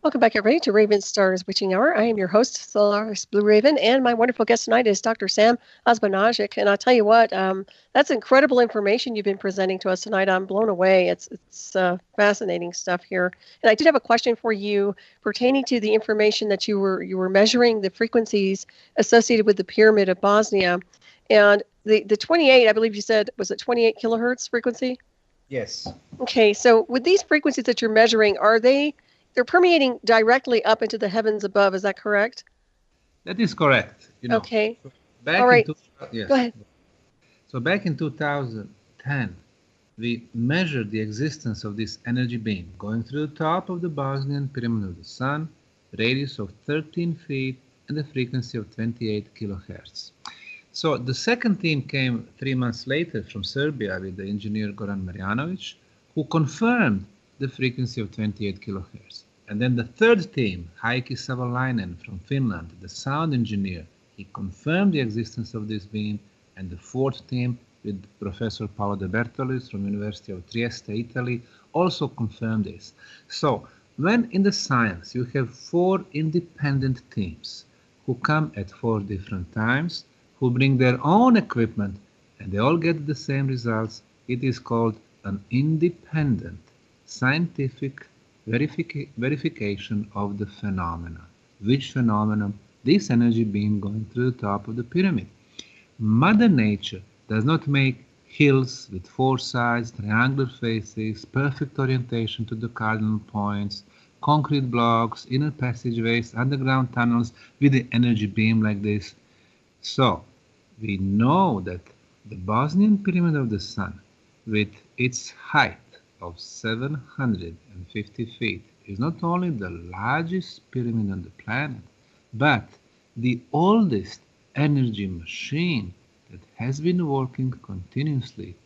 Welcome back, everybody, to Ravenstar's Witching Hour. I am your host, Solaris BlueRaven, and my wonderful guest tonight is Dr. Sam Osmanagich. And I'll tell you what, that's incredible information you've been presenting to us tonight. I'm blown away. It's fascinating stuff here. And I did have a question for you pertaining to the information that you were measuring the frequencies associated with the pyramid of Bosnia, and the 28. I believe you said, was it 28 kilohertz frequency? Yes. Okay, so with these frequencies that you're measuring, they're permeating directly up into the heavens above, is that correct? That is correct. Okay. Back All right. Yes. Go ahead. So back in 2010, we measured the existence of this energy beam going through the top of the Bosnian pyramid of the sun, radius of 13 feet, and a frequency of 28 kilohertz. So the second team came 3 months later from Serbia with the engineer Goran Marjanovic, who confirmed the frequency of 28 kilohertz. And then the third team, Heikki Savolainen from Finland, the sound engineer, he confirmed the existence of this beam. And the fourth team, with Professor Paolo De Bertolis from University of Trieste, Italy, also confirmed this. So when in the science you have 4 independent teams who come at 4 different times, who bring their own equipment, and they all get the same results, it is called an independent scientific verification of the phenomena. Which phenomenon? This energy beam going through the top of the pyramid. Mother Nature does not make hills with 4 sides, triangular faces, perfect orientation to the cardinal points, concrete blocks, inner passageways, underground tunnels with the energy beam like this. So, we know that the Bosnian Pyramid of the Sun, with its height of 750 feet, is not only the largest pyramid on the planet, but the oldest energy machine that has been working continuously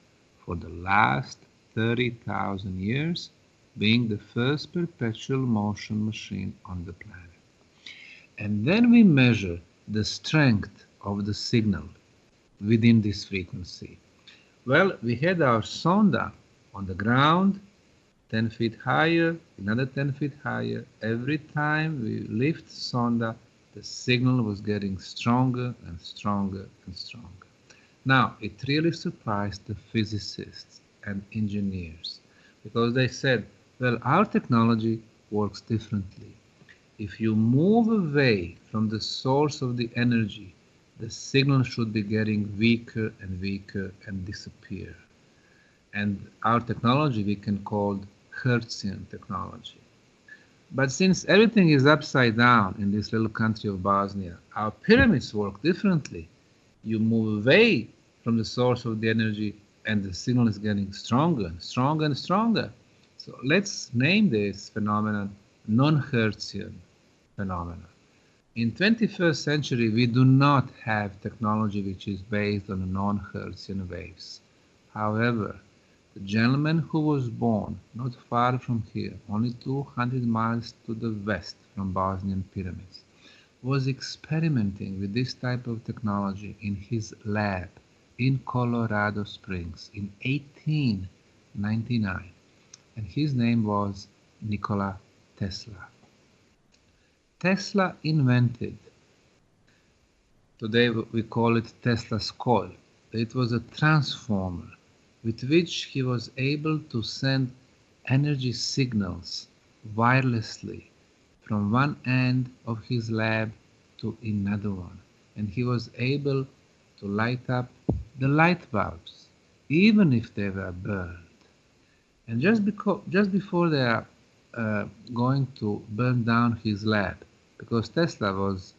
for the last 30,000 years, being the first perpetual motion machine on the planet. And then we measure the strength of the signal within this frequency. Well, we had our sonda on the ground, 10 feet higher, another 10 feet higher. Every time we lift sonda, the signal was getting stronger and stronger and stronger. Now, it really surprised the physicists and engineers, because they said, well, our technology works differently. If you move away from the source of the energy, the signal should be getting weaker and weaker and disappear. And our technology we can call Hertzian technology. But since everything is upside down in this little country of Bosnia, our pyramids work differently. You move away from the source of the energy and the signal is getting stronger and stronger and stronger. So let's name this phenomenon non-Hertzian phenomenon. In 21st century, we do not have technology which is based on non-Hertzian waves. However, the gentleman who was born not far from here, only 200 miles to the west from Bosnian pyramids, was experimenting with this type of technology in his lab in Colorado Springs in 1899. And his name was Nikola Tesla. Tesla invented, today we call it Tesla's coil. It was a transformer with which he was able to send energy signals wirelessly from one end of his lab to another one. And he was able to light up the light bulbs, even if they were burned. And just before they are going to burn down his lab, because Tesla was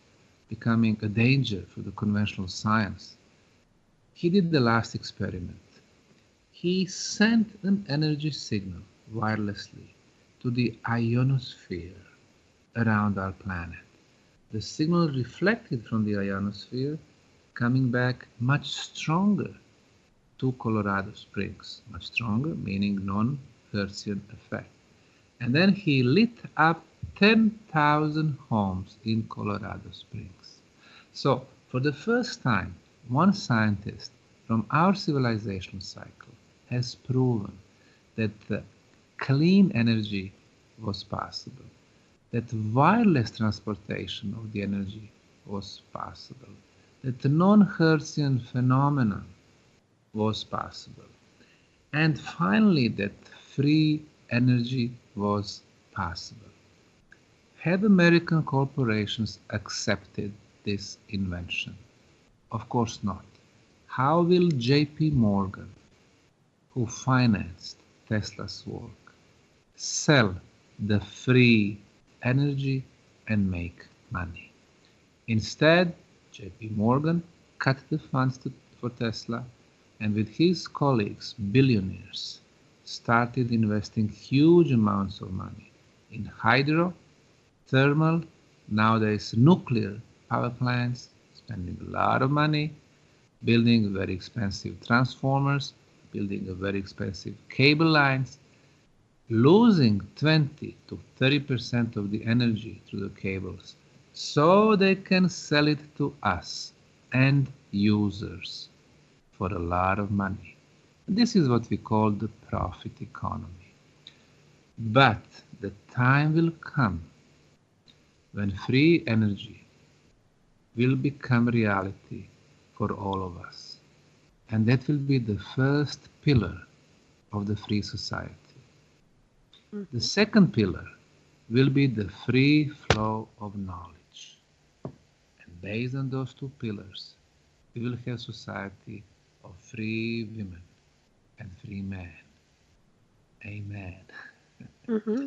becoming a danger for the conventional science, he did the last experiment. He sent an energy signal wirelessly to the ionosphere around our planet. The signal reflected from the ionosphere, coming back much stronger to Colorado Springs. Much stronger, meaning non-Hertzian effect. And then he lit up 10,000 homes in Colorado Springs. So, for the first time, one scientist from our civilization cycle has proven that clean energy was possible. that wireless transportation of the energy was possible, that the non-Hertzian phenomenon was possible, and finally that free energy was possible. Have American corporations accepted this invention? Of course not. How will J.P. Morgan, who financed Tesla's work, sell the free energy and make money? Instead, J.P. Morgan cut the funds for Tesla and with his colleagues, billionaires, started investing huge amounts of money in hydro, thermal, nowadays nuclear power plants, spending a lot of money, building very expensive transformers, building a very expensive cable lines, losing 20 to 30% of the energy through the cables so they can sell it to us and users for a lot of money. This is what we call the profit economy. But the time will come when free energy will become reality for all of us. And that will be the first pillar of the free society. The second pillar will be the free flow of knowledge. And based on those two pillars, we will have society of free women and free men. Amen. Mm-hmm.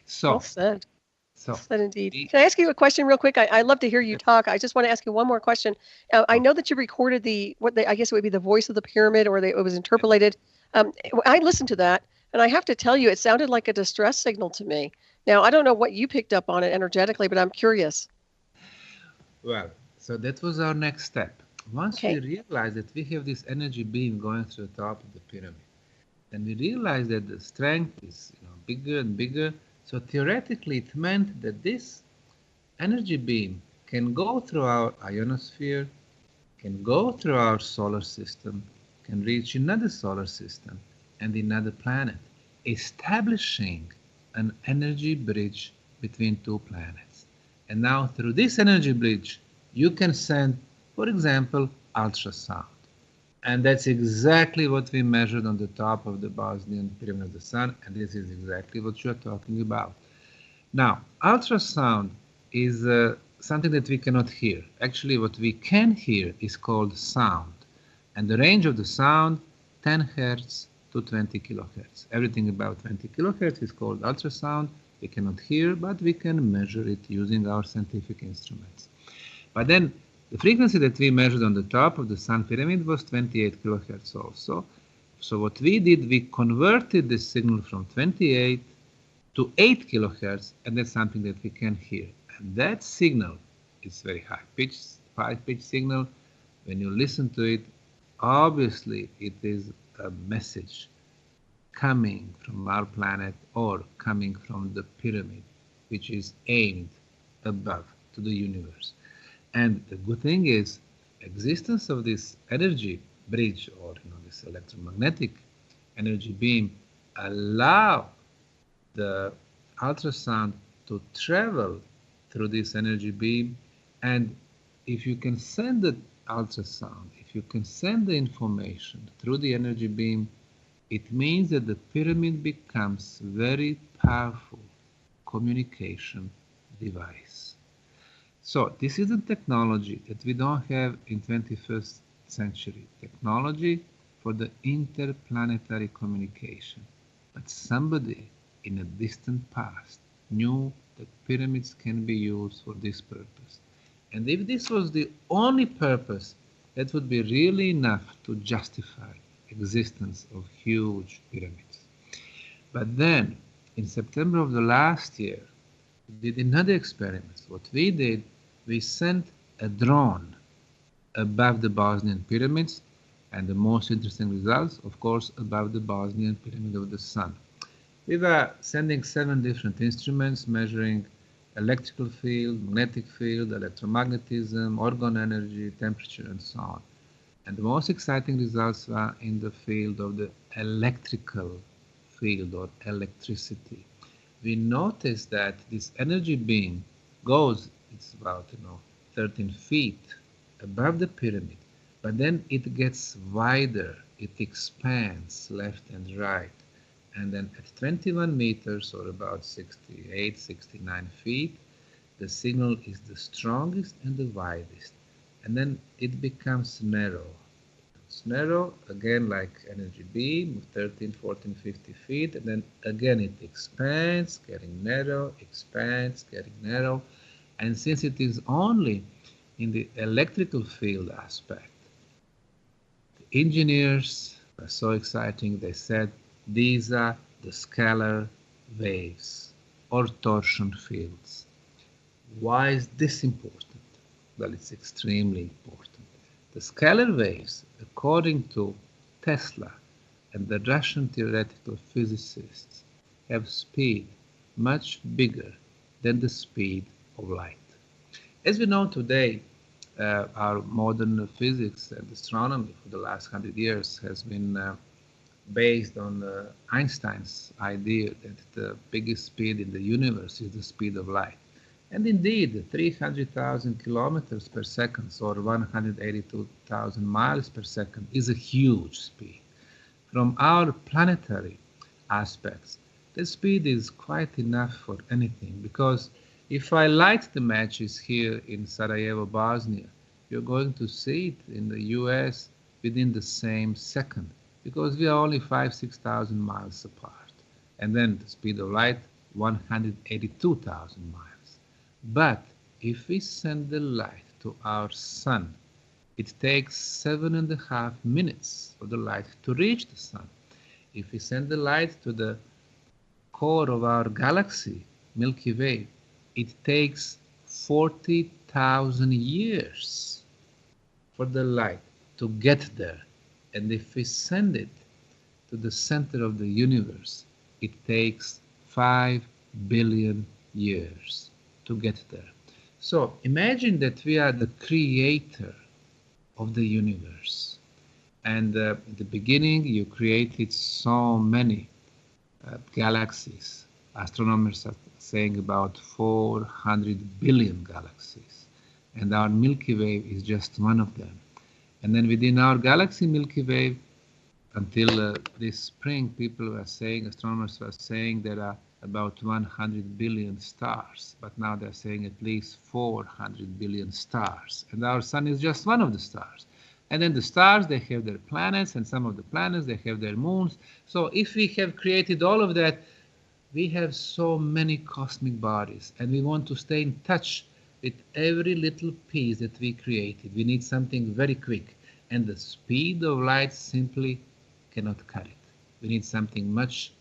So, Well said. So, said indeed. Can I ask you a question real quick? I love to hear you talk. I just want to ask you one more question. I know that you recorded I guess it would be the voice of the pyramid, or it was interpolated. I listened to that, and I have to tell you, it sounded like a distress signal to me. Now, I don't know what you picked up on it energetically, but I'm curious. Well, so that was our next step. Once we realized that we have this energy beam going through the top of the pyramid, then we realized that the strength is bigger and bigger. So theoretically, it meant that this energy beam can go through our ionosphere, can go through our solar system, can reach another solar system and another planet, establishing an energy bridge between two planets. And now through this energy bridge, you can send, for example, ultrasound. And that's exactly what we measured on the top of the Bosnian Pyramid of the Sun, and this is exactly what you're talking about. Now, ultrasound is something that we cannot hear. Actually, what we can hear is called sound. And the range of the sound, 10 Hertz to 20 kilohertz. Everything about 20 kilohertz is called ultrasound. We cannot hear, but we can measure it using our scientific instruments. But then, the frequency that we measured on the top of the Sun pyramid was 28 kilohertz also. So what we did, we converted the signal from 28 to 8 kilohertz, and that's something that we can hear. And that signal is very high-pitched signal. When you listen to it, obviously it is a message coming from our planet or coming from the pyramid, which is aimed above to the universe. And the good thing is, existence of this energy bridge, or this electromagnetic energy beam, allow the ultrasound to travel through this energy beam. And if you can send the ultrasound, if you can send the information through the energy beam, it means that the pyramid becomes a very powerful communication device. So this is a technology that we don't have in 21st century. Technology for the interplanetary communication. But somebody in a distant past knew that pyramids can be used for this purpose. And if this was the only purpose, that would be really enough to justify existence of huge pyramids. But then, in September of the last year, we did another experiment. What we did, we sent a drone above the Bosnian pyramids, and the most interesting results, of course, above the Bosnian Pyramid of the Sun. We were sending 7 different instruments measuring electrical field, magnetic field, electromagnetism, orgone energy, temperature, and so on. And the most exciting results were in the field of the electrical field or electricity. we notice that this energy beam goes, it's about 13 feet above the pyramid, but then it gets wider, it expands left and right, and then at 21 meters, or about 68, 69 feet, the signal is the strongest and the widest, and then it becomes narrow. It's narrow, again like energy beam, 13, 14, 50 feet, and then again it expands, getting narrow, expands, getting narrow, and since it is only in the electrical field aspect, the engineers were so exciting, they said these are the scalar waves or torsion fields. Why is this important? Well, it's extremely important. The scalar waves, according to Tesla and the Russian theoretical physicists, have speed much bigger than the speed of light. As we know today, our modern physics and astronomy for the last 100 years has been based on Einstein's idea that the biggest speed in the universe is the speed of light. And indeed, 300,000 kilometers per second, or 182,000 miles per second, is a huge speed. From our planetary aspects, the speed is quite enough for anything, because if I light the matches here in Sarajevo, Bosnia, you're going to see it in the US within the same second, because we are only 6,000 miles apart. And then the speed of light, 182,000 miles. But if we send the light to our sun, it takes 7.5 minutes for the light to reach the sun. If we send the light to the core of our galaxy, Milky Way, it takes 40,000 years for the light to get there. And if we send it to the center of the universe, it takes 5 billion years to get there. So imagine that we are the creator of the universe. And at the beginning, you created so many galaxies. Astronomers are saying about 400 billion galaxies. And our Milky Way is just one of them. And then within our galaxy Milky Way, until this spring, people were saying, astronomers were saying there are about 100 billion stars, but now they're saying at least 400 billion stars. And our sun is just one of the stars. And then the stars, they have their planets, and some of the planets, they have their moons. So if we have created all of that, we have so many cosmic bodies, and we want to stay in touch with every little piece that we created. We need something very quick, and the speed of light simply cannot cut it. We need something much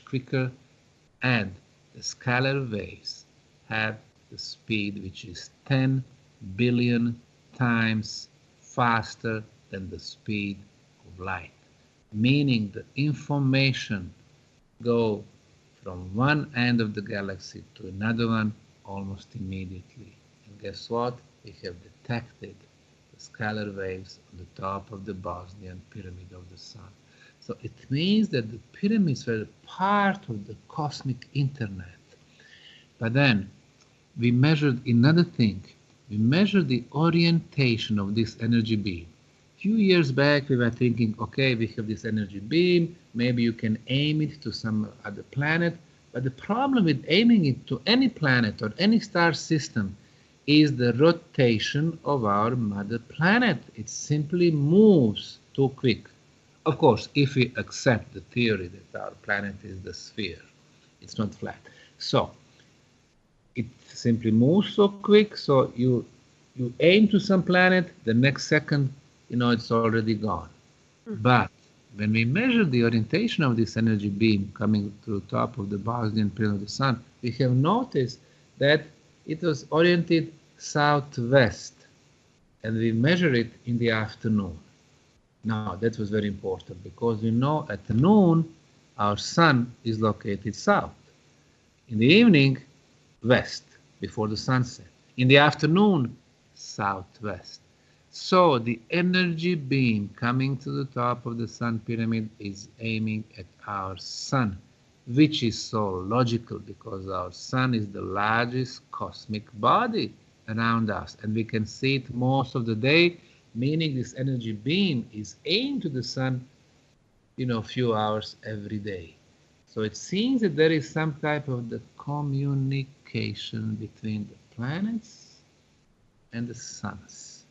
quicker, and the scalar waves have the speed which is 10 billion times faster than the speed of light, meaning the information go from one end of the galaxy to another one almost immediately. And guess what? We have detected the scalar waves on the top of the Bosnian pyramid of the sun. So it means that the pyramids were part of the cosmic internet. But then we measured another thing. We measured the orientation of this energy beam. A few years back, we were thinking, okay, we have this energy beam, maybe you can aim it to some other planet. But the problem with aiming it to any planet or any star system is the rotation of our mother planet. It simply moves too quick. Of course, if we accept the theory that our planet is the sphere, it's not flat. So it simply moves so quick, so you aim to some planet, the next second, it's already gone. Mm-hmm. But when we measure the orientation of this energy beam coming through the top of the Bosnian pyramid of the sun, we have noticed that it was oriented southwest, and we measure it in the afternoon. Now, that was very important, because we know at noon, our sun is located south. In the evening, west, before the sunset. In the afternoon, southwest. So the energy beam coming to the top of the sun pyramid is aiming at our sun, which is so logical because our sun is the largest cosmic body around us, and we can see it most of the day, meaning this energy beam is aimed to the sun, few hours every day. So it seems that there is some type of the communication between the planets and the suns.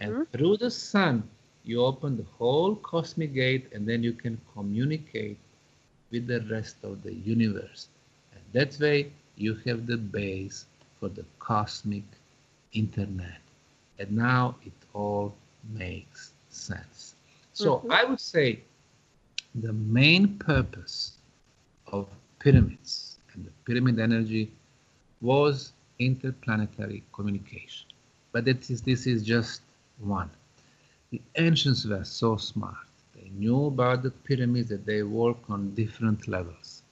And through the sun, you open the whole cosmic gate, and then you can communicate with the rest of the universe. And that way, you have the base for the cosmic internet. And now it all makes sense. So I would say the main purpose of pyramids and the pyramid energy was interplanetary communication. But this is just one. The ancients were so smart. They knew about the pyramids, that they work on different levels.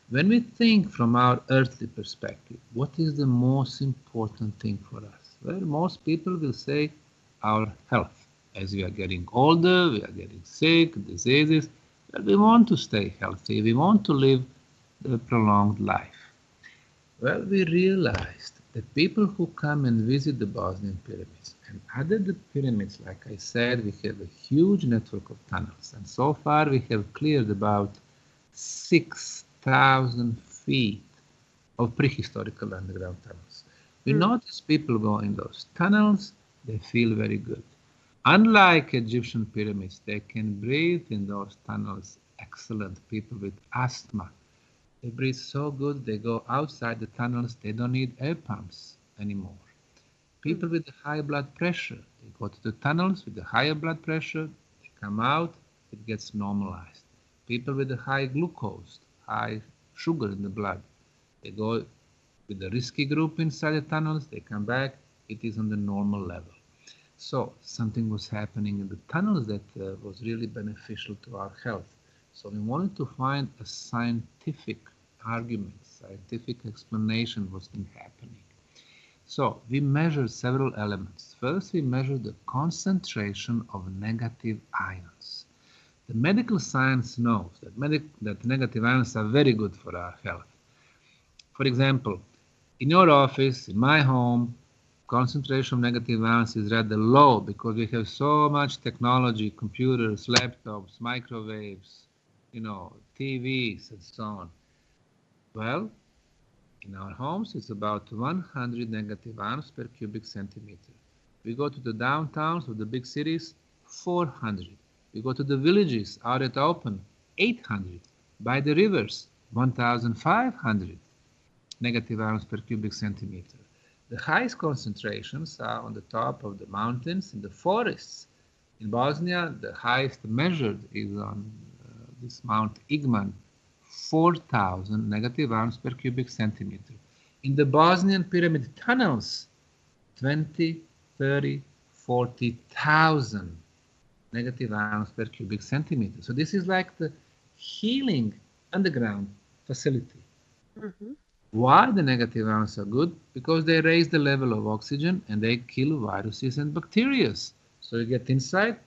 When we think from our earthly perspective, what is the most important thing for us? Well, most people will say our health. As we are getting older, we are getting sick, diseases, but we want to stay healthy. We want to live a prolonged life. Well, we realized that people who come and visit the Bosnian pyramids, and other the pyramids, like I said, we have a huge network of tunnels. And so far we have cleared about 6,000 feet of prehistorical underground tunnels. We notice people go in those tunnels, they feel very good. Unlike Egyptian pyramids, they can breathe in those tunnels. Excellent. People with asthma, they breathe so good, they go outside the tunnels, they don't need air pumps anymore. People with high blood pressure, they go to the tunnels with the higher blood pressure, they come out, it gets normalized. People with the high glucose, high sugar in the blood, they go with the risky group inside the tunnels, they come back, it is on the normal level. So something was happening in the tunnels that was really beneficial to our health. So we wanted to find a scientific argument, scientific explanation what's been happening. So we measured several elements. First, we measured the concentration of negative ions. The medical science knows that negative ions are very good for our health. For example, in your office, in my home, concentration of negative ions is rather low because we have so much technology, computers, laptops, microwaves, TVs and so on. Well, in our homes, it's about 100 negative ions per cubic centimeter. We go to the downtowns of the big cities, 400. We go to the villages out at open, 800. By the rivers, 1,500 negative ions per cubic centimeter. The highest concentrations are on the top of the mountains in the forests. In Bosnia, the highest measured is on this Mount Igman, 4,000 negative ions per cubic centimeter. In the Bosnian pyramid tunnels, 20, 30, 40,000 negative ions per cubic centimeter. So this is like the healing underground facility. Why the negative ions are good? Because they raise the level of oxygen and they kill viruses and bacteria. So you get inside,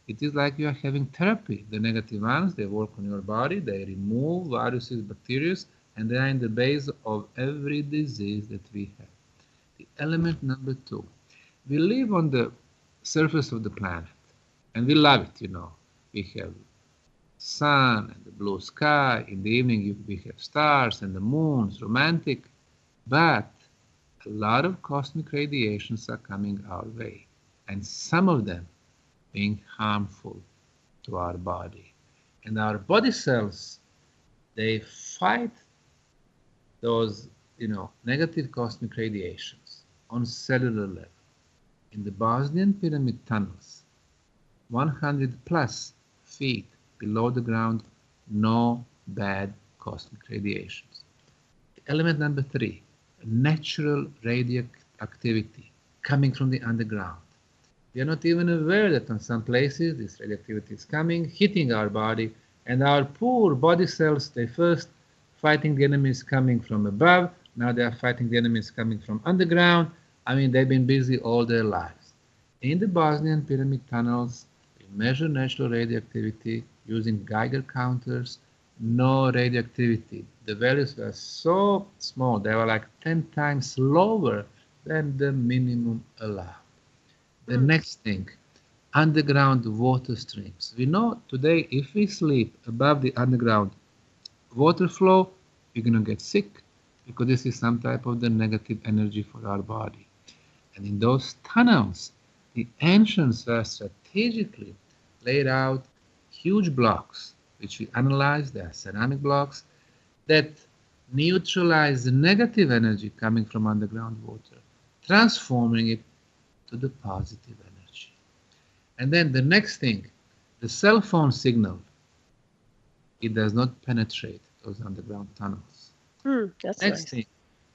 it is like you are having therapy. The negative ions, they work on your body, they remove viruses, bacteria, and they are in the base of every disease that we have. The element number 2. We live on the surface of the planet, and we love it, We have sun and the blue sky. In the evening, we have stars and the moons, romantic. But a lot of cosmic radiations are coming our way, and some of them being harmful to our body. And our body cells, they fight those, negative cosmic radiations on cellular level. In the Bosnian pyramid tunnels, 100 plus feet below the ground, no bad cosmic radiations. Element number 3, natural radioactivity coming from the underground. We are not even aware that on some places this radioactivity is coming, hitting our body, and our poor body cells, they first fighting the enemies coming from above, now they are fighting the enemies coming from underground. They've been busy all their lives. In the Bosnian pyramid tunnels, we measure natural radioactivity using Geiger counters. no radioactivity. The values were so small, they were like 10 times lower than the minimum allowed. The next thing, underground water streams. We know today if we sleep above the underground water flow, we're going to get sick because this is some type of the negative energy for our body. And in those tunnels, the ancients were strategically laid out huge blocks, which we analyzed. They are ceramic blocks that neutralize the negative energy coming from underground water, transforming it to the positive energy. And then the next thing, the cell phone signal, it does not penetrate those underground tunnels. That's Next nice. thing,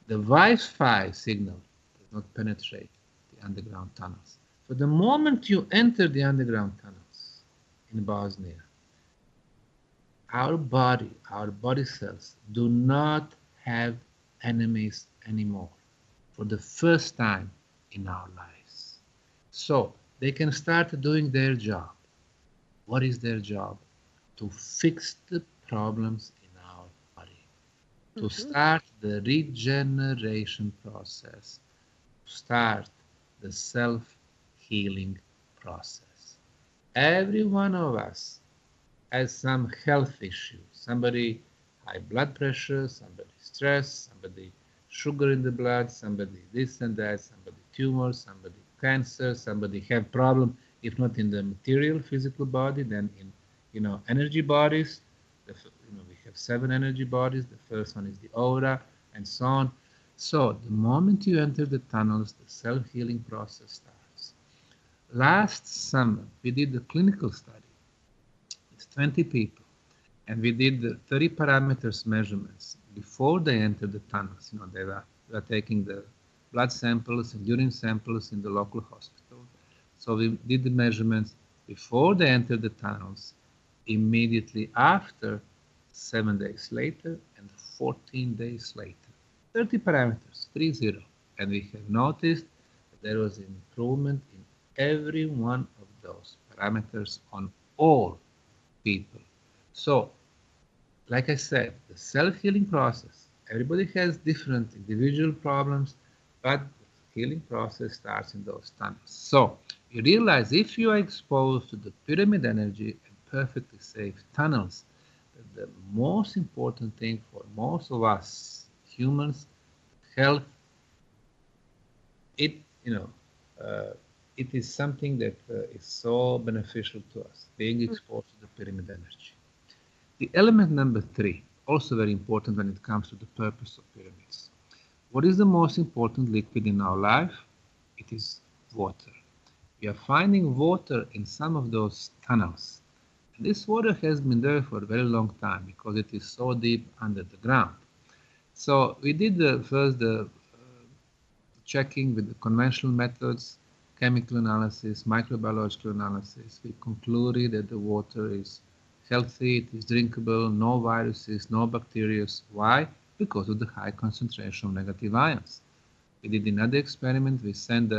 the Wi-Fi signal does not penetrate the underground tunnels. So the moment you enter the underground tunnels in Bosnia, our body cells do not have enemies anymore for the first time in our lives. So they can start doing their job. What is their job? To fix the problems in our body, to start the regeneration process, to start the self-healing process. Every one of us has some health issues. Somebody high blood pressure, somebody stress, somebody sugar in the blood, somebody this and that, somebody tumor, somebody cancer, somebody have problem, if not in the material physical body, then in energy bodies. We have 7 energy bodies. The first one is the aura, and so on. So the moment you enter the tunnels, the self-healing process starts. Last summer, we did the clinical study. It's 20 people, and we did the 30 parameters measurements before they entered the tunnels. They were taking the blood samples and urine samples in the local hospital. So we did the measurements before they entered the tunnels, immediately after, 7 days later, and 14 days later. 30 parameters, 30. And we have noticed that there was an improvement in every one of those parameters on all people. So, like I said, the self-healing process, everybody has different individual problems, but the healing process starts in those tunnels. So, you realize if you are exposed to the pyramid energy and perfectly safe tunnels, the most important thing for most of us humans, health, it is something that is so beneficial to us, being exposed to the pyramid energy. The element number 3, also very important when it comes to the purpose of pyramids. What is the most important liquid in our life? It is water. We are finding water in some of those tunnels. And this water has been there for a very long time because it is so deep under the ground. So we did first the checking with the conventional methods, chemical analysis, microbiological analysis. We concluded that the water is healthy, it is drinkable, no viruses, no bacteria. Why? Because of the high concentration of negative ions. We did another experiment. We sent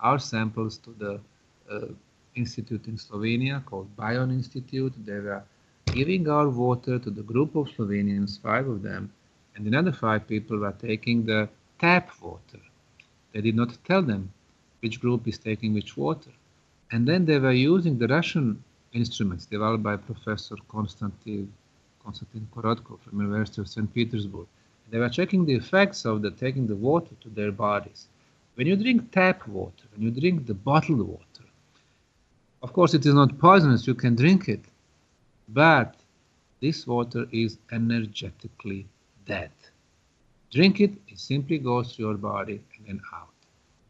our samples to the institute in Slovenia called Bion Institute. They were giving our water to the group of Slovenians, 5 of them, and another 5 people were taking the tap water. They did not tell them which group is taking which water. And then they were using the Russian instruments developed by Professor Konstantin Korotkov from the University of St. Petersburg. They were checking the effects of taking the water to their bodies. When you drink tap water, when you drink the bottled water, of course it is not poisonous, you can drink it, but this water is energetically dead. Drink it, it simply goes through your body and then out.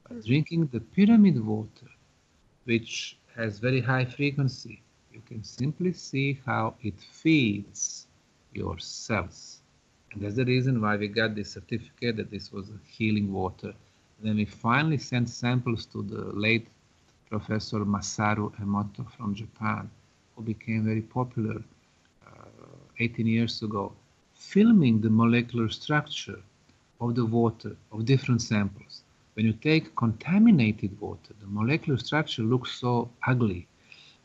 But drinking the pyramid water, which has very high frequency, you can simply see how it feeds your cells. And that's the reason why we got this certificate that this was a healing water. And then we finally sent samples to the late Professor Masaru Emoto from Japan, who became very popular 18 years ago, filming the molecular structure of the water of different samples. When you take contaminated water, the molecular structure looks so ugly.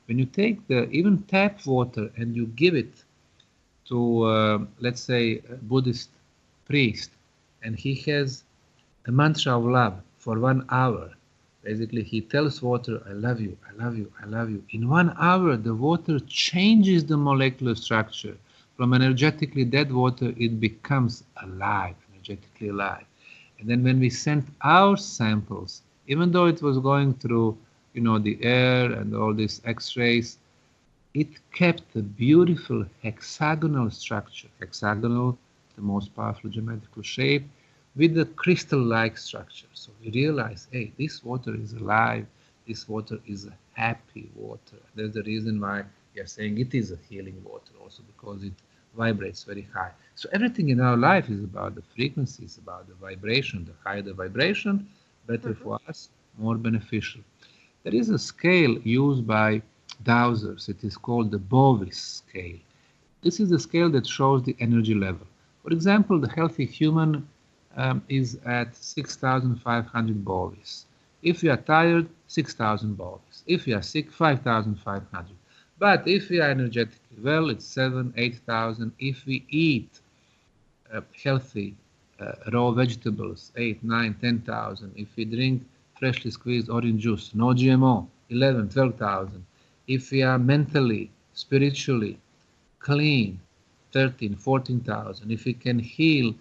When you take the even tap water and you give it to, let's say, a Buddhist priest, and he has a mantra of love for 1 hour. Basically, he tells water, I love you, I love you, I love you. In 1 hour, the water changes the molecular structure. From energetically dead water, it becomes alive, energetically alive. And then when we sent our samples, even though it was going through, the air and all these X-rays, it kept a beautiful hexagonal structure. Hexagonal, the most powerful geometrical shape, with a crystal-like structure. So we realized, hey, this water is alive, this water is a happy water. That's the reason why we are saying it is a healing water also, because it vibrates very high. So everything in our life is about the frequency, it's about the vibration. The higher the vibration, better for us, more beneficial. There is a scale used by dowsers. It is called the Bovis scale. This is the scale that shows the energy level. For example, the healthy human is at 6,500 Bovis. If you are tired, 6,000 Bovis. If you are sick, 5,500. But if we are energetically well, it's 7,000, 8,000. If we eat healthy raw vegetables, 8, 9, 10,000. If we drink freshly squeezed orange juice, no GMO, 11, 12,000. If we are mentally, spiritually clean, 13, 14,000. If we can heal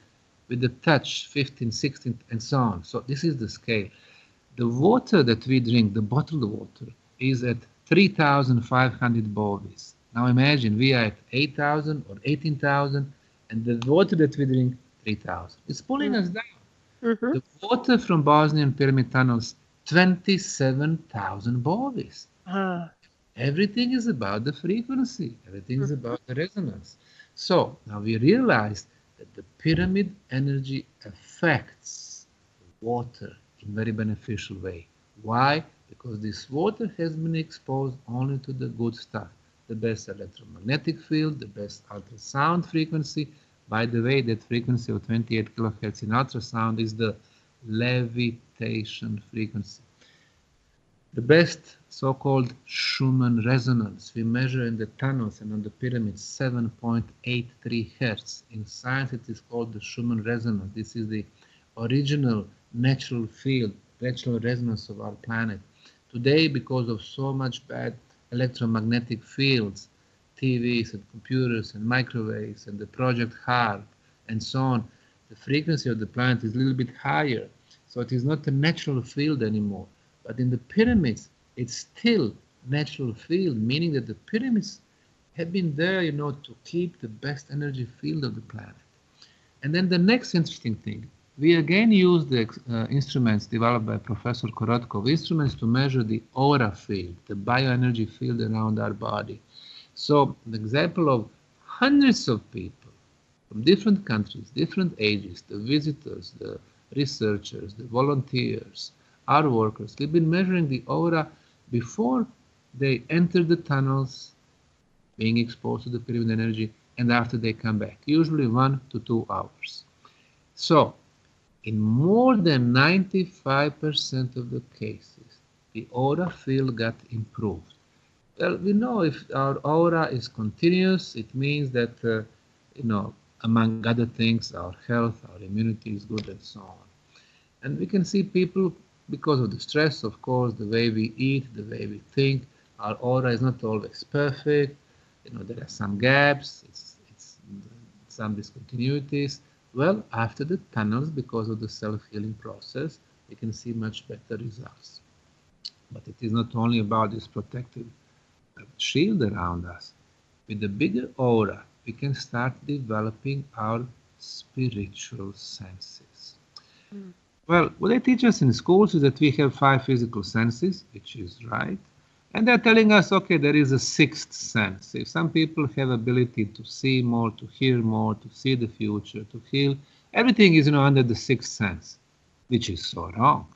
with the touch, 15, 16, and so on. So this is the scale. The water that we drink, the bottled water, is at 3,500 Bovis. Now imagine we are at 8,000 or 18,000, and the water that we drink, 3,000. It's pulling us down. The water from Bosnian pyramid tunnels, 27,000 Bovis. Everything is about the frequency. Everything is about the resonance. So now we realized that the pyramid energy affects water in a very beneficial way. Why? Because this water has been exposed only to the good stuff. The best electromagnetic field, the best ultrasound frequency. By the way, that frequency of 28 kilohertz in ultrasound is the levitation frequency. The best so-called Schumann resonance we measure in the tunnels and on the pyramids, 7.83 hertz. In science, it is called the Schumann resonance. This is the original natural field, natural resonance of our planet. Today, because of so much bad electromagnetic fields, TVs and computers and microwaves and the Project HARP and so on, the frequency of the planet is a little bit higher. So it is not a natural field anymore. But in the pyramids, it's still natural field, meaning that the pyramids have been there, to keep the best energy field of the planet. And then the next interesting thing, we again use the instruments developed by Professor Korotkov, instruments to measure the aura field, the bioenergy field around our body. So the example of hundreds of people from different countries, different ages, the visitors, the researchers, the volunteers, our workers, we've been measuring the aura before they enter the tunnels, being exposed to the pyramid energy, and after they come back, usually 1 to 2 hours. So, in more than 95% of the cases, the aura field got improved. Well, we know if our aura is continuous, it means that, among other things, our health, our immunity is good and so on. And we can see people, because of the stress, of course, the way we eat, the way we think, our aura is not always perfect. There are some gaps, it's some discontinuities. Well, after the tunnels, because of the self-healing process, we can see much better results. But it is not only about this protective shield around us. With the bigger aura, we can start developing our spiritual senses. Well, what they teach us in schools is that we have 5 physical senses, which is right. And they're telling us, okay, there is a 6th sense. If some people have ability to see more, to hear more, to see the future, to heal, everything is, under the 6th sense, which is so wrong.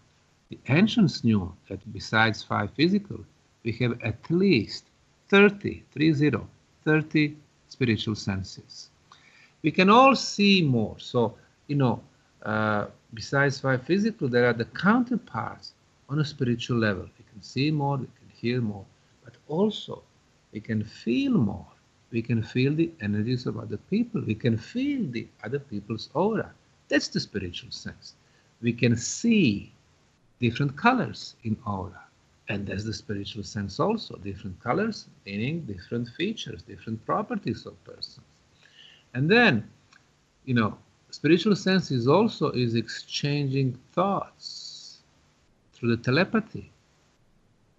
The ancients knew that besides 5 physical, we have at least 30 spiritual senses. We can all see more. So, besides 5 physical, there are the counterparts on a spiritual level. We can see more, we can hear more, but also we can feel more. We can feel the energies of other people. We can feel the other people's aura. That's the spiritual sense. We can see different colors in aura. And that's the spiritual sense also. Different colors meaning different features, different properties of persons. And then, spiritual sense is also exchanging thoughts through the telepathy.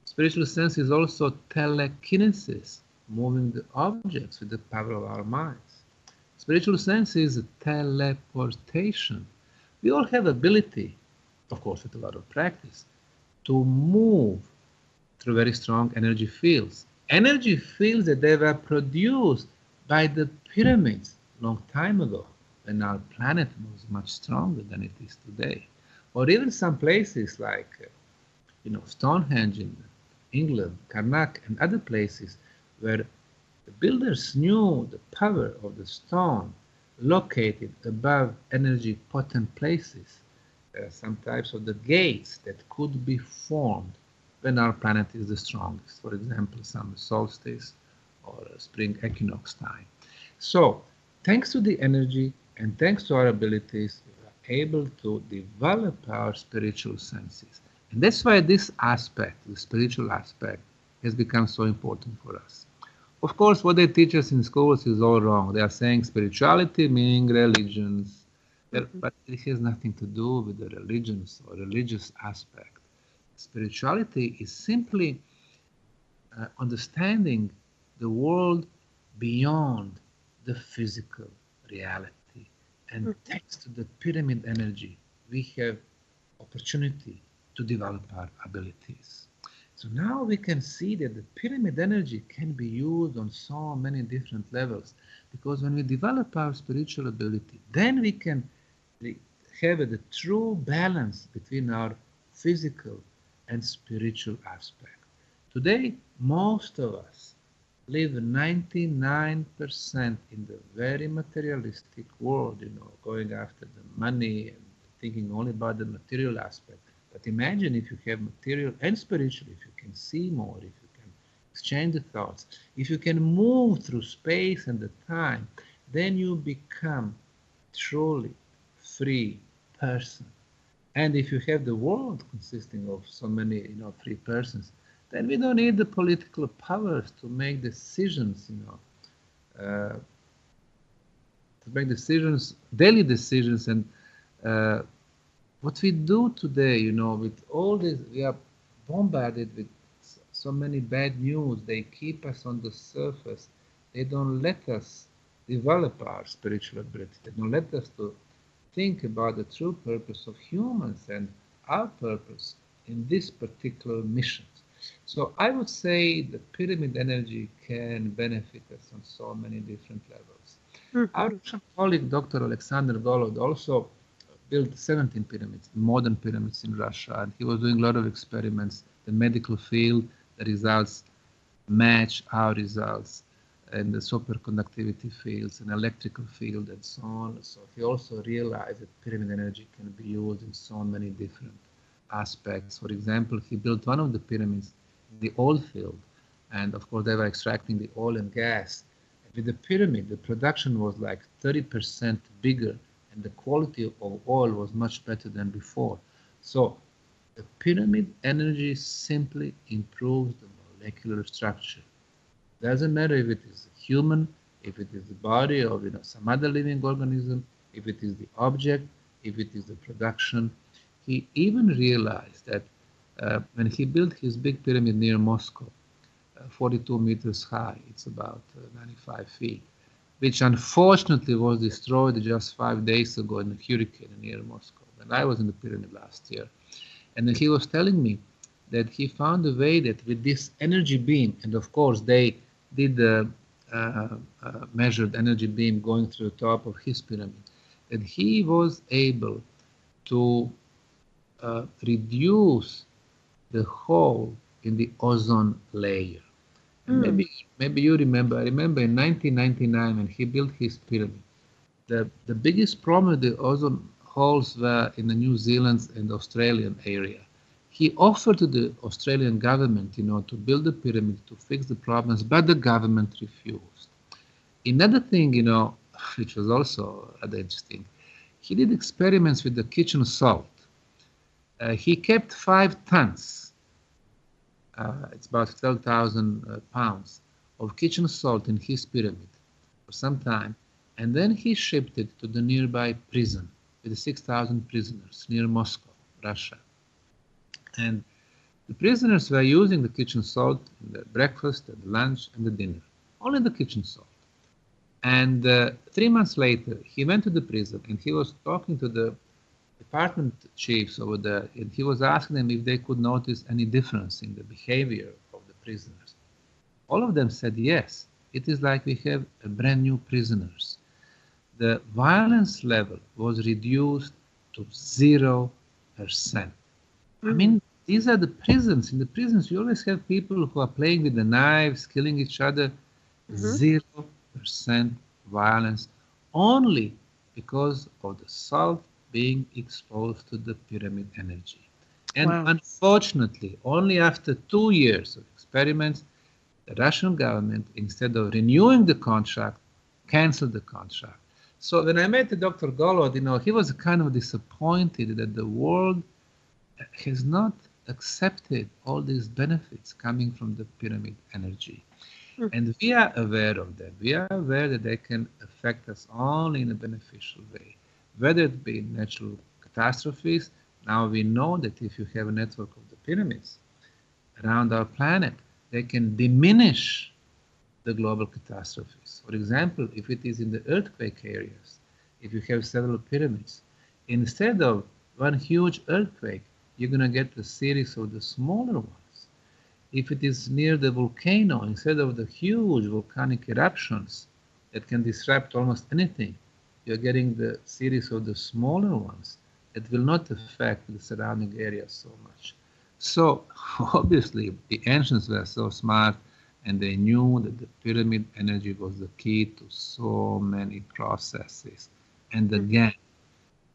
Spiritual sense is also telekinesis, moving the objects with the power of our minds. Spiritual sense is teleportation. We all have ability, of course with a lot of practice, to move through very strong energy fields. Energy fields that they were produced by the pyramids long time ago, when our planet was much stronger than it is today. Or even some places like, Stonehenge in England, Karnak, and other places where the builders knew the power of the stone located above energy potent places. There are some types of the gates that could be formed when our planet is the strongest. For example, summer solstice or spring equinox time. So, thanks to the energy and thanks to our abilities, we are able to develop our spiritual senses. And that's why this aspect, the spiritual aspect, has become so important for us. Of course, what they teach us in schools is all wrong. They are saying spirituality meaning religions, but it has nothing to do with the religions or religious aspect. Spirituality is simply understanding the world beyond the physical reality. And thanks to the pyramid energy, we have opportunity to develop our abilities. So now we can see that the pyramid energy can be used on so many different levels, because when we develop our spiritual ability, then we can have the true balance between our physical and spiritual aspect. Today, most of us live 99% in the very materialistic world, going after the money and thinking only about the material aspect. But imagine if you have material and spiritual, if you can see more, if you can exchange the thoughts, if you can move through space and the time, then you become truly free person. And if you have the world consisting of so many, free persons, then we don't need the political powers to make decisions, to make decisions, daily decisions. And what we do today, with all this, we are bombarded with so many bad news. They keep us on the surface. They don't let us develop our spiritual ability. They don't let us to think about the true purpose of humans and our purpose in this particular mission. So I would say the pyramid energy can benefit us on so many different levels. Our colleague, Dr. Alexander Golod, also built 17 pyramids, modern pyramids in Russia, and he was doing a lot of experiments. The medical field, the results match our results, and the superconductivity fields and electrical field and so on. So he also realized that pyramid energy can be used in so many different aspects. For example, he built one of the pyramids in the oil field, and of course they were extracting the oil and gas. And with the pyramid, the production was like 30% bigger, and the quality of oil was much better than before. So the pyramid energy simply improves the molecular structure. Doesn't matter if it is a human, if it is the body of some other living organism, if it is the object, if it is the production. He even realized that when he built his big pyramid near Moscow, 42 meters high, it's about 95 feet, which unfortunately was destroyed just 5 days ago in a hurricane near Moscow. And I was in the pyramid last year. And then he was telling me that he found a way that with this energy beam, and of course they did the measured energy beam going through the top of his pyramid, that he was able to reduce the hole in the ozone layer. And maybe you remember, I remember in 1999 when he built his pyramid, the biggest problem with the ozone holes were in the New Zealand and Australian area. He offered to the Australian government, to build a pyramid to fix the problems, but the government refused. Another thing, which was also rather interesting, he did experiments with the kitchen salt. He kept 5 tons, it's about 12,000 pounds, of kitchen salt in his pyramid for some time, and then he shipped it to the nearby prison with the 6,000 prisoners near Moscow, Russia. And the prisoners were using the kitchen salt in the breakfast, the lunch, and the dinner. Only the kitchen salt. And 3 months later, he went to the prison and he was talking to the department chiefs over there, and he was asking them if they could notice any difference in the behavior of the prisoners. All of them said yes. It is like we have a brand new prisoners. The violence level was reduced to 0%. I mean, these are the prisons. In the prisons, you always have people who are playing with the knives, killing each other. 0% violence, only because of the salt being exposed to the pyramid energy. And unfortunately, only after 2 years of experiments, the Russian government, instead of renewing the contract, canceled the contract. So when I met Dr. Golod, he was kind of disappointed that the world has not accepted all these benefits coming from the pyramid energy. And we are aware of that. We are aware that they can affect us only in a beneficial way, whether it be natural catastrophes. Now we know that if you have a network of the pyramids around our planet, they can diminish the global catastrophes. For example, if it is in the earthquake areas, if you have several pyramids, instead of one huge earthquake, you're going to get a series of the smaller ones. If it is near the volcano, instead of the huge volcanic eruptions that can disrupt almost anything, you're getting the series of the smaller ones that will not affect the surrounding areas so much. So obviously the ancients were so smart, and they knew that the pyramid energy was the key to so many processes. And again,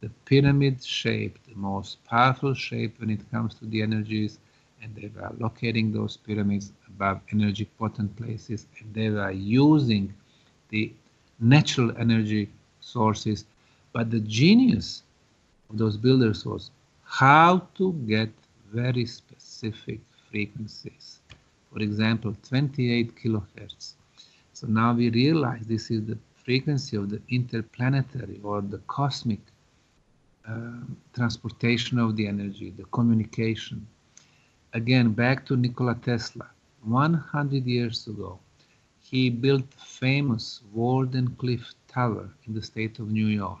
the pyramid shape, the most powerful shape when it comes to the energies, and they were locating those pyramids above energy potent places, and they were using the natural energy sources. But the genius of those builders was how to get very specific frequencies. For example, 28 kilohertz. So now we realize this is the frequency of the interplanetary or the cosmic transportation of the energy, the communication. Again, back to Nikola Tesla. 100 years ago, he built the famous Wardenclyffe Tower in the state of New York.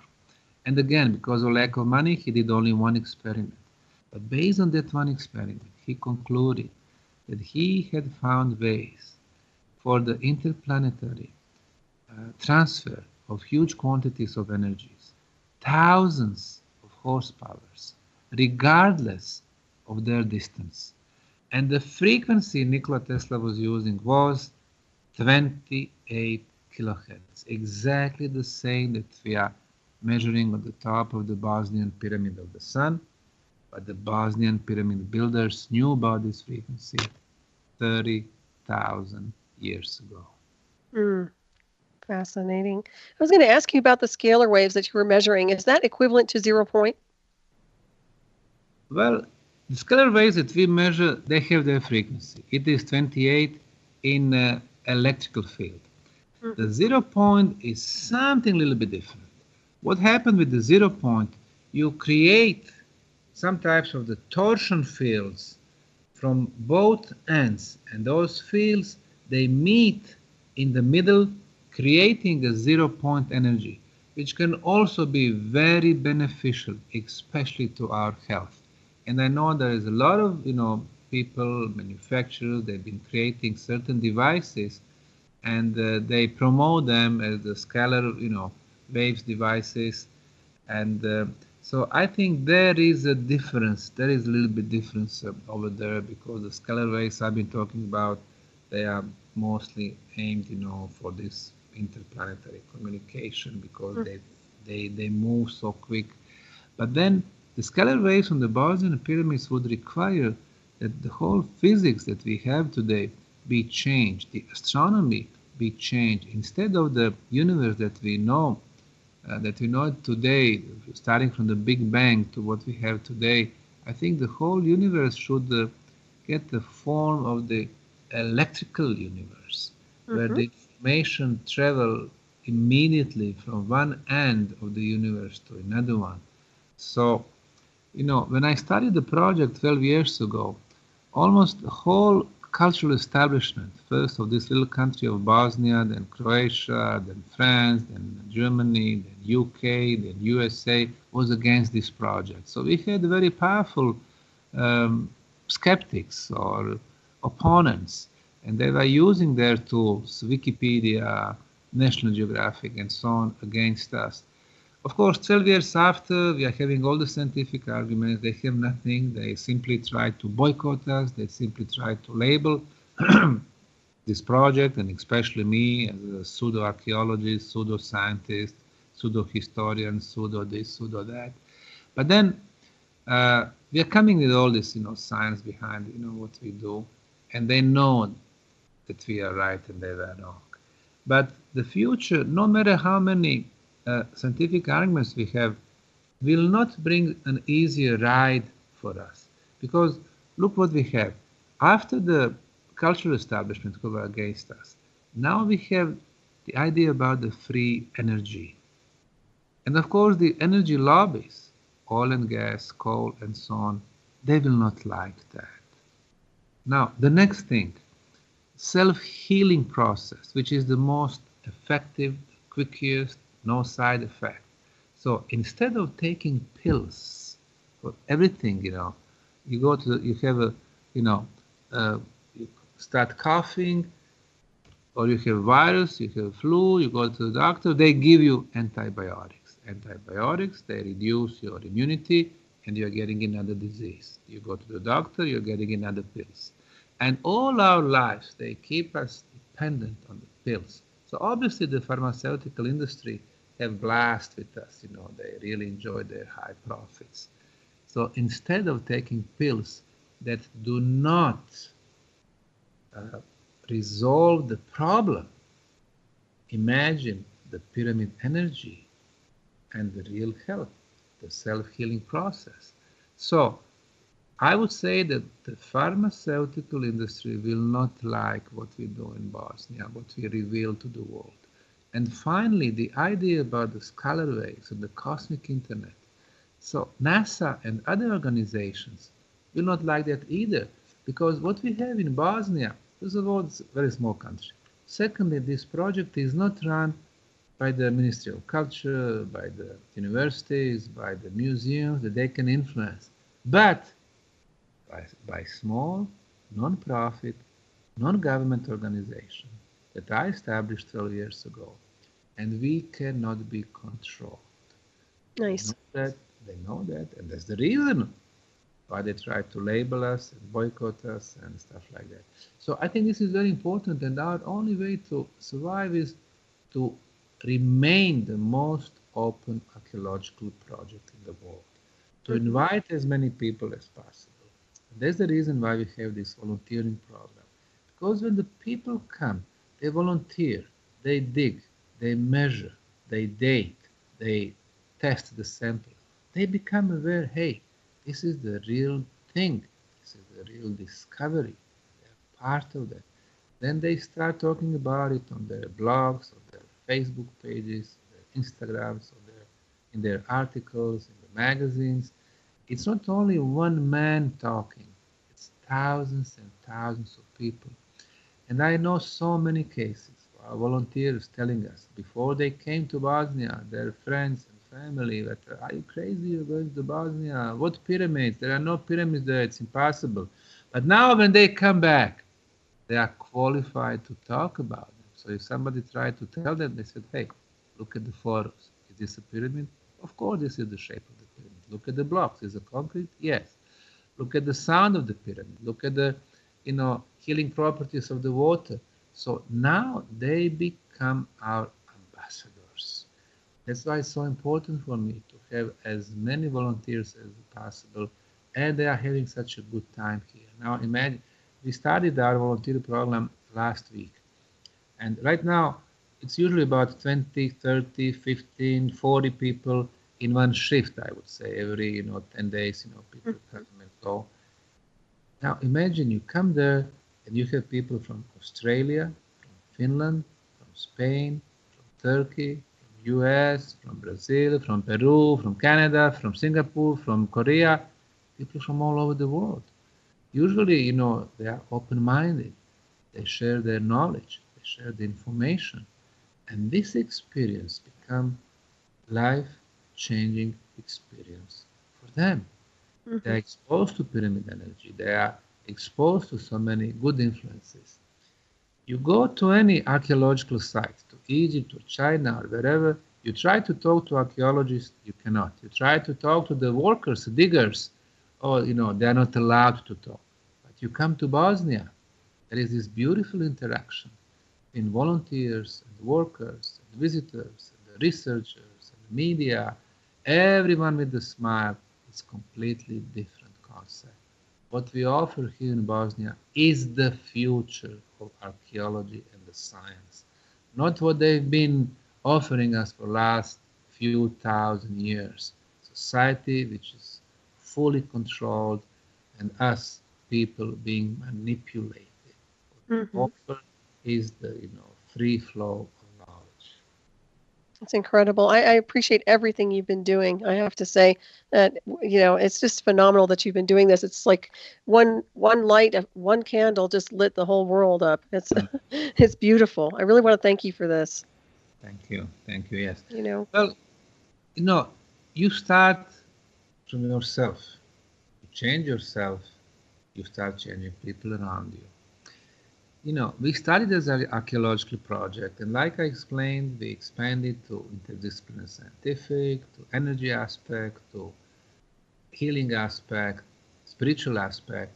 And again, because of lack of money, he did only one experiment. But based on that one experiment, he concluded that he had found ways for the interplanetary transfer of huge quantities of energies, thousands of horsepowers, regardless of their distance. And the frequency Nikola Tesla was using was 28 kilohertz, exactly the same that we are measuring at the top of the Bosnian pyramid of the sun. But the Bosnian pyramid builders knew about this frequency 30,000 years ago. Fascinating. I was going to ask you about the scalar waves that you were measuring. Is that equivalent to 0 point? Well, the scalar waves that we measure, they have their frequency. It is 28 in electrical field. The 0 point is something a little bit different. What happened with the 0 point, you create some types of the torsion fields from both ends, and those fields, they meet in the middle, creating a 0 point energy, which can also be very beneficial, especially to our health. And I know there is a lot of, people, manufacturers, they've been creating certain devices, and they promote them as the scalar, waves devices. And so I think there is a difference. There is a little bit difference over there, because the scalar waves I've been talking about, they are mostly aimed, for this interplanetary communication, because they move so quick. But then the scalar waves on the Bosnian pyramids would require that the whole physics that we have today be changed. The astronomy be changed. Instead of the universe that we know today, starting from the Big Bang to what we have today, I think the whole universe should get the form of the electrical universe, where the information travel immediately from one end of the universe to another one. So, when I started the project 12 years ago, almost the whole cultural establishment, first of this little country of Bosnia, then Croatia, then France, then Germany, then UK, then USA, was against this project. So we had very powerful skeptics or opponents, and they were using their tools, Wikipedia, National Geographic, and so on, against us. Of course, 12 years after, we are having all the scientific arguments. They have nothing. They simply try to boycott us. They simply try to label this project, and especially me as a pseudo-archaeologist, pseudo-scientist, pseudo-historian, pseudo-this, pseudo-that. But then we are coming with all this, science behind, what we do, and they know that we are right and they were wrong. But the future, no matter how many scientific arguments we have, will not bring an easier ride for us. Because look what we have. After the cultural establishment who were against us, now we have the idea about the free energy. And of course, the energy lobbies, oil and gas, coal, and so on, they will not like that. Now, the next thing, self-healing process, which is the most effective, quickest, no side effect. So instead of taking pills for everything, you go to, you have a, you start coughing, or you have virus, you have flu, you go to the doctor, they give you antibiotics. Antibiotics, they reduce your immunity, and you're getting another disease. You go to the doctor, you're getting another pills. And all our lives, they keep us dependent on the pills. So obviously the pharmaceutical industry have blast with us, they really enjoy their high profits. So instead of taking pills that do not resolve the problem, imagine the pyramid energy and the real health, the self-healing process. So I would say that the pharmaceutical industry will not like what we do in Bosnia, what we reveal to the world. And finally, the idea about the scalar waves and the cosmic internet. So NASA and other organizations will not like that either, because what we have in Bosnia, first of all, it's a very small country. Secondly, this project is not run by the Ministry of Culture, by the universities, by the museums that they can influence, but by small, non-profit, non-government organization that I established 12 years ago, and we cannot be controlled. Nice. They know that, and that's the reason why they try to label us and boycott us and stuff like that. So I think this is very important, and our only way to survive is to remain the most open archaeological project in the world, to invite as many people as possible. And that's the reason why we have this volunteering program. Because when the people come, they volunteer, they dig, they measure, they date, they test the sample. They become aware, hey, this is the real thing. This is the real discovery. They're part of that. Then they start talking about it on their blogs, on their Facebook pages, their Instagrams, in their articles, in the magazines. It's not only one man talking. It's thousands and thousands of people. And I know so many cases of volunteers telling us before they came to Bosnia, their friends and family, that are you crazy, you're going to Bosnia? What pyramids? There are no pyramids there, it's impossible. But now when they come back, they are qualified to talk about them. So if somebody tried to tell them, they said, hey, look at the photos. Is this a pyramid? Of course, this is the shape of the pyramid. Look at the blocks. Is it concrete? Yes. Look at the sound of the pyramid. Look at the, healing properties of the water. So now they become our ambassadors. That's why it's so important for me to have as many volunteers as possible, and they are having such a good time here. Now imagine, we started our volunteer program last week. And right now, it's usually about 20, 30, 15, 40 people in one shift, I would say. Every, 10 days, people come and go. Now, imagine you come there and you have people from Australia, from Finland, from Spain, from Turkey, from US, from Brazil, from Peru, from Canada, from Singapore, from Korea, people from all over the world. Usually, they are open-minded. They share their knowledge. They share the information. And this experience becomes life-changing experience for them. They are exposed to pyramid energy. They are exposed to so many good influences. You go to any archaeological site, to Egypt or China or wherever, you try to talk to archaeologists, you cannot. You try to talk to the workers, the diggers, or, they are not allowed to talk. But you come to Bosnia, there is this beautiful interaction in volunteers and workers and visitors and the researchers and the media, everyone with a smile. It's completely different concept. What we offer here in Bosnia is the future of archaeology and the science, not what they've been offering us for the last few thousand years. Society which is fully controlled and us people being manipulated. What we offer is the free flow of knowledge. It's incredible. I appreciate everything you've been doing. I have to say that, it's just phenomenal that you've been doing this. It's like one light, one candle just lit the whole world up. It's it's beautiful. I really want to thank you for this. Thank you. Thank you. Yes. Well, you start from yourself. You change yourself. You start changing people around you. We started as an archaeological project, and like I explained, we expanded to interdisciplinary scientific, to energy aspect, to healing aspect, spiritual aspect.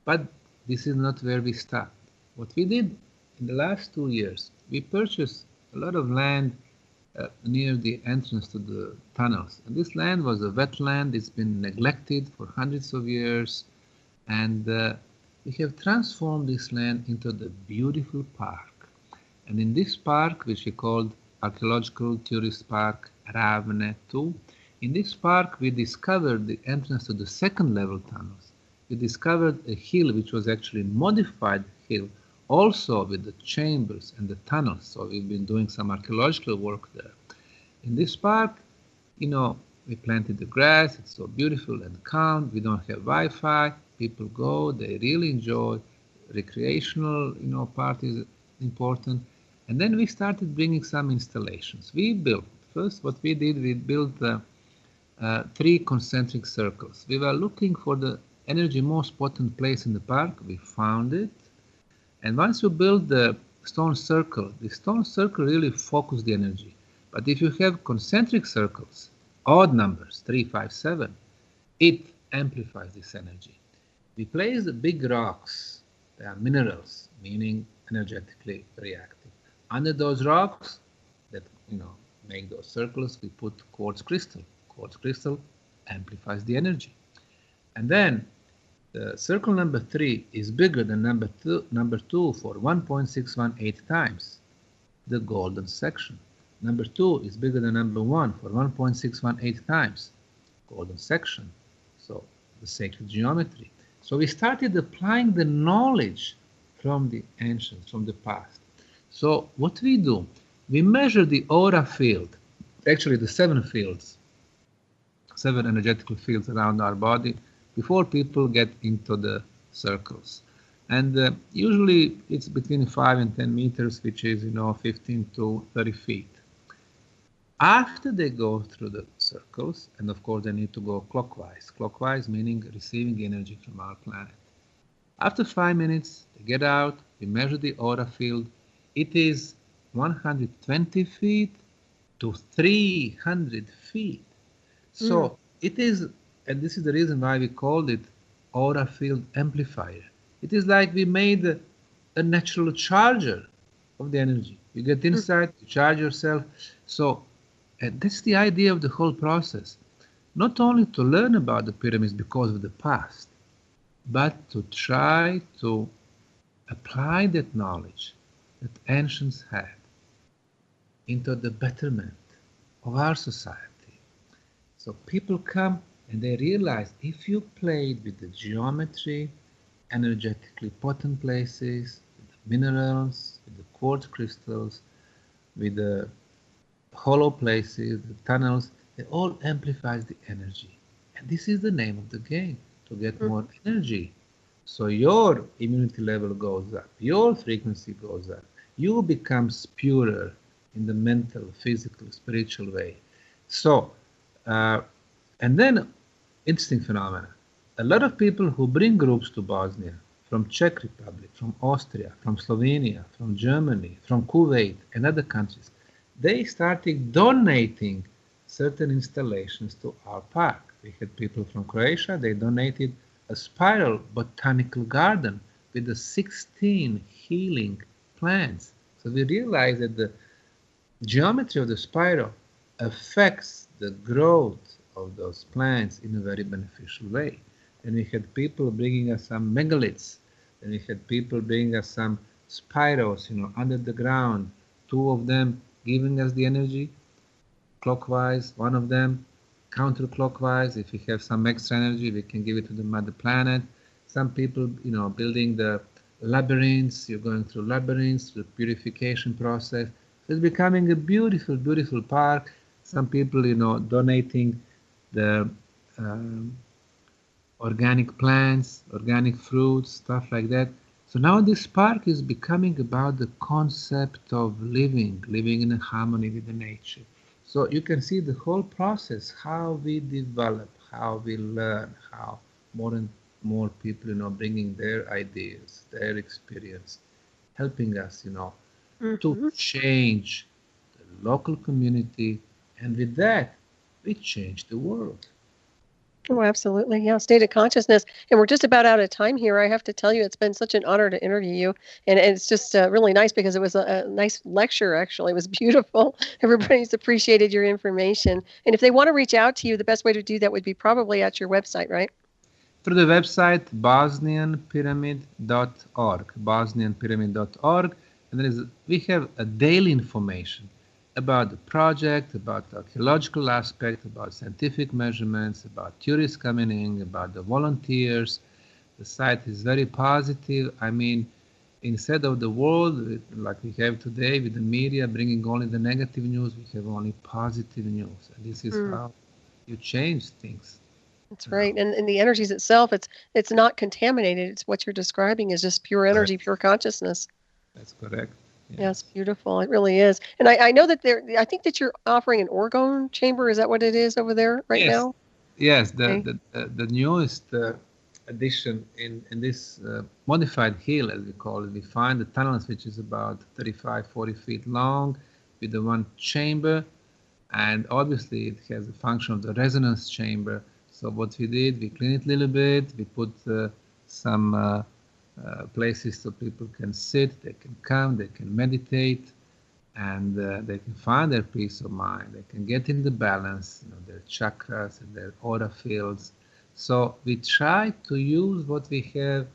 But this is not where we start. What we did in the last 2 years, we purchased a lot of land near the entrance to the tunnels. And this land was a wetland. It's been neglected for hundreds of years. And we have transformed this land into the beautiful park. And in this park, which we called Archaeological Tourist Park Ravne 2, in this park we discovered the entrance to the second level tunnels. We discovered a hill which was actually a modified hill, also with the chambers and the tunnels. So we've been doing some archaeological work there. In this park, we planted the grass. It's so beautiful and calm. We don't have Wi-Fi. People go, they really enjoy. Recreational, part is important. And then we started bringing some installations. We built, first what we did, we built 3 concentric circles. We were looking for the energy most potent place in the park. We found it. And once you build the stone circle really focuses the energy. But if you have concentric circles, odd numbers, 3, 5, 7, it amplifies this energy. We place the big rocks, they are minerals, meaning energetically reactive. Under those rocks that make those circles, we put quartz crystal. Quartz crystal amplifies the energy. And then the circle number 3 is bigger than number 2 for 1.618 times the golden section. Number 2 is bigger than number 1 for 1.618 times golden section. So the sacred geometry. So we started applying the knowledge from the ancients, from the past. So what we do, we measure the aura field, actually the 7 fields, 7 energetical fields around our body before people get into the circles. And usually it's between 5 and 10 meters, which is, 15 to 30 feet. After they go through the circles, and of course they need to go clockwise meaning receiving energy from our planet. After 5 minutes, they get out, we measure the aura field. It is 120 feet to 300 feet. So it is, and this is the reason why we called it aura field amplifier. It is like we made a natural charger of the energy. You get inside, you charge yourself. So that's the idea of the whole process. Not only to learn about the pyramids because of the past, but to try to apply that knowledge that ancients had into the betterment of our society. So people come and they realize if you played with the geometry, energetically potent places, with the minerals, with the quartz crystals, with the hollow places, the tunnels, it all amplifies the energy. And this is the name of the game, to get more energy. So your immunity level goes up, your frequency goes up, you become purer in the mental, physical, spiritual way. So, and then, interesting phenomena. A lot of people who bring groups to Bosnia, from Czech Republic, from Austria, from Slovenia, from Germany, from Kuwait, and other countries, they started donating certain installations to our park. We had people from Croatia, they donated a spiral botanical garden with the 16 healing plants. So we realized that the geometry of the spiral affects the growth of those plants in a very beneficial way. And we had people bringing us some megaliths, and we had people bringing us some spirals, under the ground, 2 of them giving us the energy clockwise, 1 of them counterclockwise. If we have some extra energy, we can give it to the mother planet. Some people, building the labyrinths, you're going through labyrinths, the purification process. So it's becoming a beautiful, beautiful park. Some people, donating the organic plants, organic fruits, stuff like that. So now this park is becoming about the concept of living in harmony with the nature. So you can see the whole process, how we develop, how we learn, how more and more people, bringing their ideas, their experience, helping us, to change the local community. And with that, we change the world. Oh, absolutely. Yeah, state of consciousness. And we're just about out of time here. I have to tell you, it's been such an honor to interview you. And it's just really nice because it was a nice lecture, actually. It was beautiful. Everybody's appreciated your information. And if they want to reach out to you, the best way to do that would be probably at your website, right? Through the website bosnianpyramid.org, bosnianpyramid.org. And we have a daily information about the project, about the archaeological aspect, about scientific measurements, about tourists coming in, about the volunteers. The site is very positive. I mean, instead of the world, like we have today with the media bringing only the negative news, we have only positive news. And this is how you change things. That's right. And the energies itself, it's not contaminated. It's what you're describing is just pure energy, pure consciousness. That's correct. Yes, beautiful. It really is. And I know that I think that you're offering an orgone chamber. Is that what it is over there right now? Yes, the newest addition in this modified hill, as we call it. We find the tunnels, which is about 35, 40 feet long, with the 1 chamber. And obviously, it has the function of the resonance chamber. So what we did, we cleaned it a little bit. We put some places so people can sit, they can come, they can meditate, and they can find their peace of mind. They can get in the balance, their chakras and their aura fields. So we try to use what we have,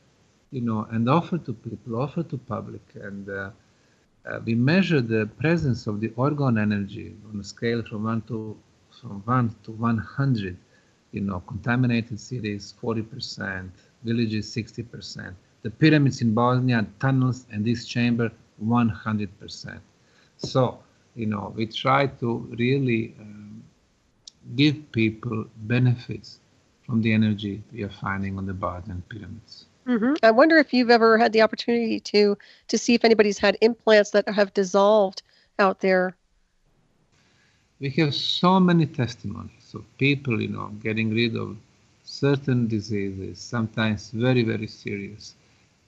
and offer to people, offer to public. And we measure the presence of the orgone energy on a scale from 1 to 100. Contaminated cities 40%, villages 60%. The pyramids in Bosnia, tunnels, and this chamber 100%. So, we try to really give people benefits from the energy we are finding on the Bosnian pyramids. I wonder if you've ever had the opportunity to see if anybody's had implants that have dissolved out there. We have so many testimonies of people, getting rid of certain diseases, sometimes very, very serious.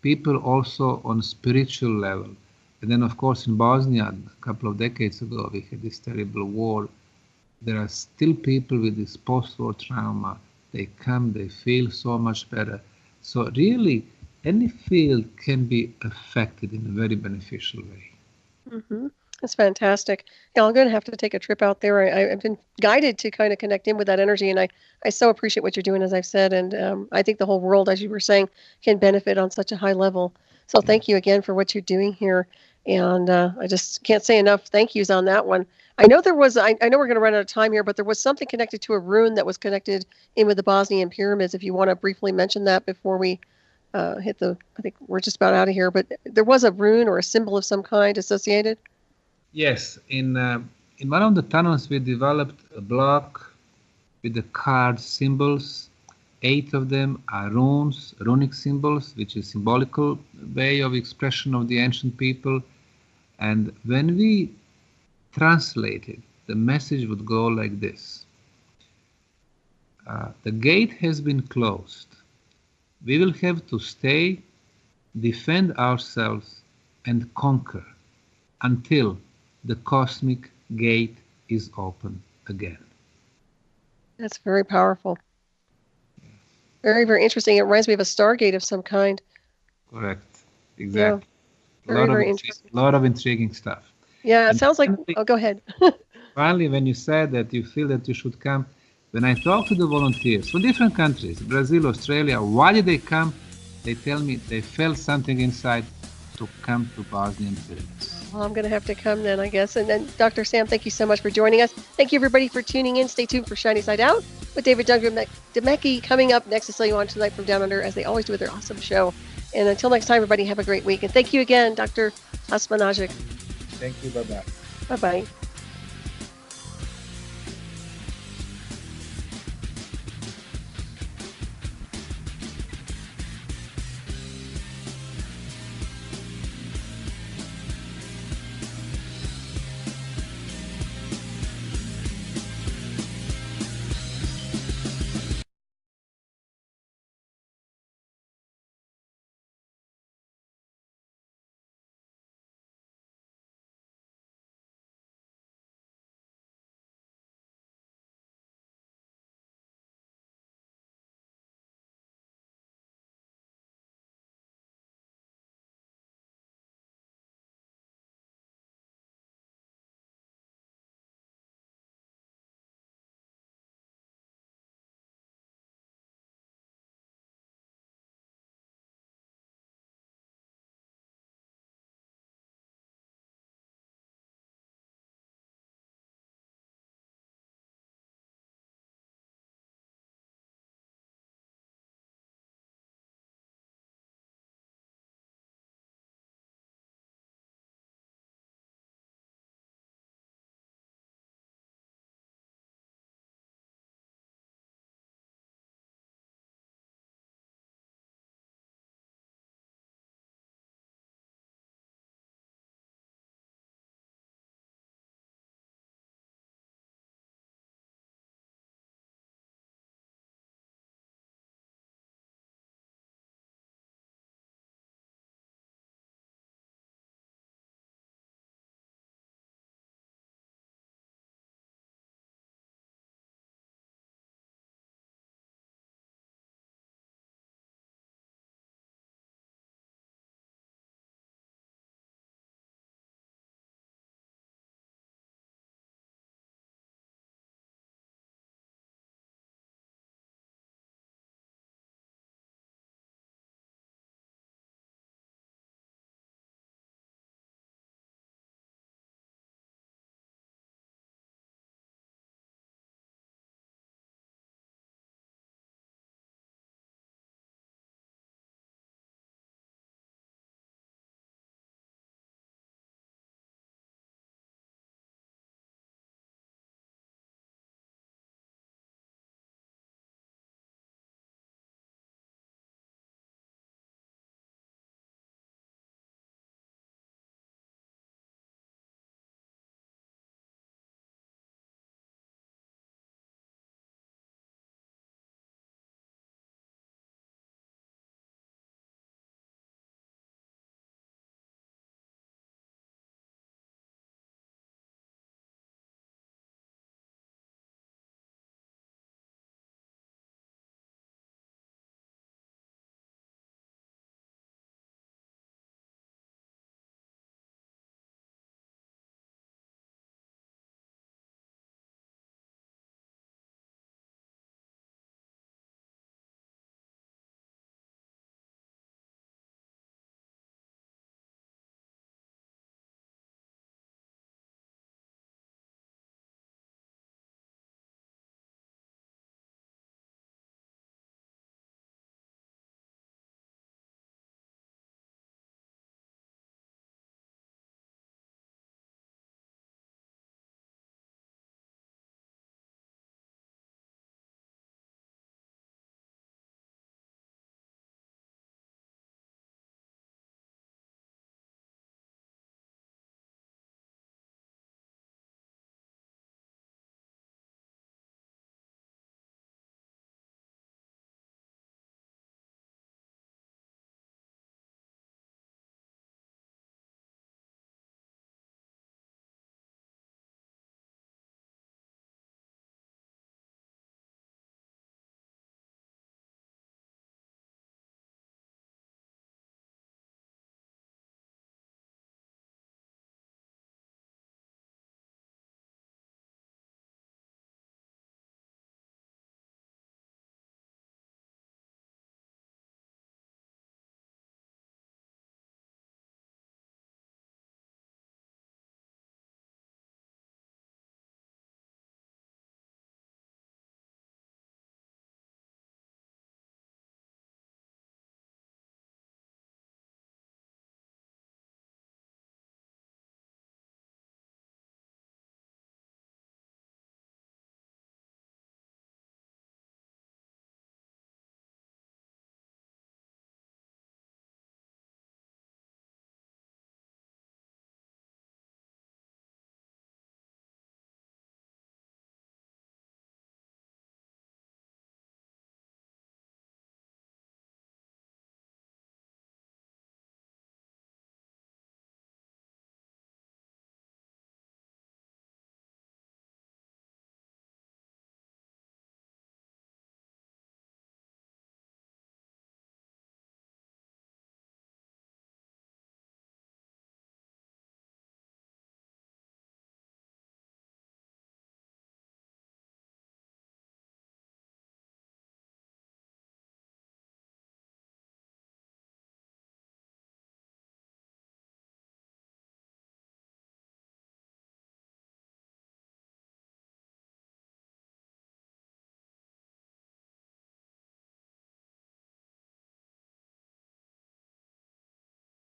People also on spiritual level. And then, of course, in Bosnia, a couple of decades ago, we had this terrible war. There are still people with this post-war trauma. They come, they feel so much better. So really, any field can be affected in a very beneficial way. That's fantastic. Yeah, I'm going to have to take a trip out there. I've been guided to kind of connect in with that energy, and I so appreciate what you're doing, as I've said, and I think the whole world, as you were saying, can benefit on such a high level. So thank you again for what you're doing here. And I just can't say enough thank yous on that one. I know there was, I know we're going to run out of time here, but there was something connected to a rune that was connected in with the Bosnian pyramids. If you want to briefly mention that before we hit the, I think we're just about out of here, but there was a rune or a symbol of some kind associated. Yes, in one of the tunnels we developed a block with the card symbols. 8 of them are runes, runic symbols, which is symbolical way of expression of the ancient people. And when we translated, the message would go like this. The gate has been closed. We will have to stay, defend ourselves, and conquer until the cosmic gate is open again. That's very powerful. Very, very interesting. It reminds me of a Stargate of some kind. Correct. Exactly. Yeah. Very interesting. A lot of intriguing stuff. Yeah, it sounds like... Oh, go ahead. Finally, when you said that you feel that you should come, when I talk to the volunteers from different countries, Brazil, Australia, why did they come? They tell me they felt something inside to come to Bosnian pyramids. Well, I'm going to have to come then, I guess. And then, Dr. Sam, thank you so much for joining us. Thank you, everybody, for tuning in. Stay tuned for Shiny Side Out with David Demecki coming up next to sell you on tonight from Down Under, as they always do with their awesome show. And until next time, everybody, have a great week. And thank you again, Dr. Osmanagich. Thank you. Bye-bye. Bye-bye.